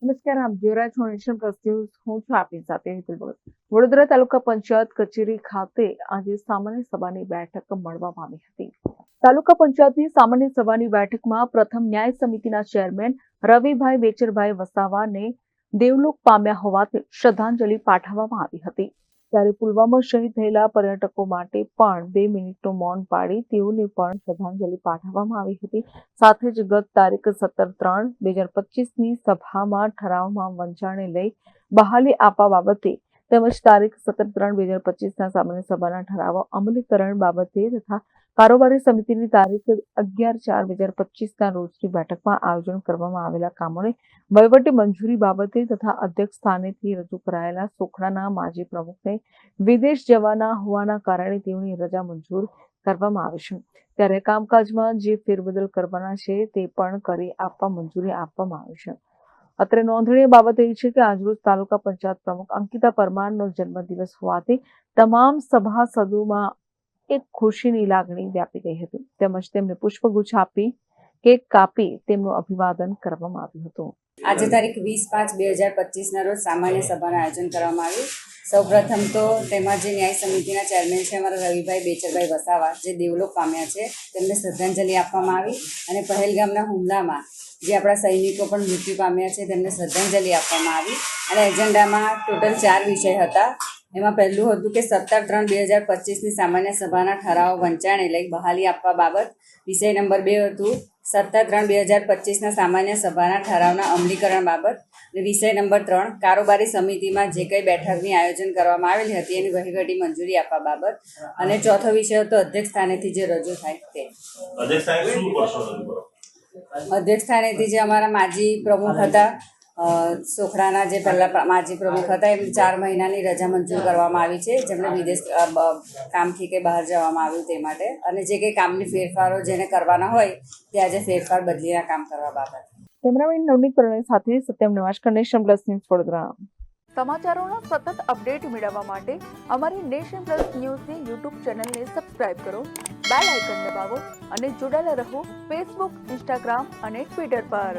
નમસ્કાર, આપ જોઈ રહ્યા છો નેશન પ્લસ ન્યૂઝ. હું છું આપની સાથે હેતુલ ભગત. વડોદરા તાલુકા પંચાયત કચેરી ખાતે આજે સામાન્ય સભાની બેઠક મળવામાં આવી હતી. તાલુકા પંચાયતની સામાન્ય સભાની બેઠકમાં પ્રથમ ન્યાય સમિતિના ચેરમેન રવિભાઈ બેચરભાઈ વસાવાને દેવલોક પામ્યા હોવાથી શ્રદ્ધાંજલિ પાઠવવામાં આવી હતી. ત્યારે પુલવામા શહીદ થયેલા પર્યટકો માટે પણ 2 મિનિટનું મૌન પાડી તેઓને પણ શ્રદ્ધાંજલિ પાઠવવામાં આવી હતી. સાથે જ ગત તારીખ 17/3/2025ની સભામાં ઠરાવમાં વંચાણને લઈ બહાલી આપવા બાબતે તેમજ તારીખ 17/3/2025ના સામાન્ય સભાના ઠરાવો અમલીકરણ બાબતે તથા કારોબારી સમિતિની તારીખ 11/4/2025ના રોજની બેઠકમાં આયોજન કરવામાં આવેલા કામોને વહીવટી મંજૂરી બાબતે તથા અધ્યક્ષ સ્થાનેથી રજૂ કરાયેલા સોખડાના માજી પ્રમુખને વિદેશ જવાના હોવાના કારણે તેઓની રજા મંજૂર કરવામાં આવી છે. ત્યારે કામકાજમાં જે ફેરબદલ કરવાના છે તે પણ કરી આપવા મંજૂરી આપવામાં આવી છે. અત્રે નોંધનીય બાબત એ છે કે આજરોજ તાલુકા પંચાયત પ્રમુખ અંકિતા પરમારનો જન્મદિવસ હોવાથી તમામ સભાસદોમાં એક ખુશીની લાગણી વ્યાપી ગઈ હતી. તેમજ તેમને પુષ્પગુચ્છ આપી કેક કાપી તેમનું અભિવાદન કરવામાં આવ્યું હતું. આજે તારીખ 20/5/2025ના રોજ સામાન્ય સભાનું આયોજન કરવામાં આવ્યું. સૌપ્રથમ તો તેમાં જે ન્યાય સમિતિના ચેરમેન છે અમારા રવિભાઈ બેચરભાઈ વસાવા, જે દેવલોક પામ્યા છે, તેમને શ્રદ્ધાંજલિ આપવામાં આવી. અને પહેલગામના હુમલામાં જે આપણા સૈનિકો પણ મૃત્યુ પામ્યા છે તેમને શ્રદ્ધાંજલિ આપવામાં આવી. અને એજન્ડામાં ટોટલ 4 વિષય હતા. એમાં પહેલું હતું કે 17/3/2025ની સામાન્ય સભાના ઠરાવો વંચાણે લઈ બહાલી આપવા બાબત. વિષય નંબર 2 હતું 17/3/2025ના સામાન્ય સભાના ઠરાવના અમલીકરણ બાબત. વિષય નંબર 3 કારોબારી સમિતિમાં જે કંઈ બેઠકની આયોજન કરવામાં આવેલી હતી એની વહીવટી મંજૂરી આપવા બાબત. અને ચોથો વિષય હતો અધ્યક્ષ સ્થાનેથી જે રજૂ થાય તે. અધ્યક્ષ સ્થાનેથી જે અમારા માજી પ્રમુખ હતા, સોખડાના જે પહેલા માજી પ્રમુખ હતા, એમને 4 મહિનાની રજા મંજૂર કરવામાં આવી છે, જેમને વિદેશ કામથી કે બહાર જવામાં આવ્યું તે માટે. અને જે કંઈ કામની ફેરફારો જેને કરવાના હોય તે આજે ફેરફાર બદલીના કામ કરવા બાબત. કેમેરામેન નવનીત પ્રણય સાથે Satyam Navashankar, Nation Plus News Vadodara. સમાચારોના સતત અપડેટ મેળવવા માટે અમારી નેશન પ્લસ ન્યૂઝની યુટ્યુબ ચેનલને સબસ્ક્રાઇબ કરો, બેલ આઇકન દબાવો અને જોડાયેલા રહો ફેસબુક, ઇન્સ્ટાગ્રામ અને ટ્વિટર પર.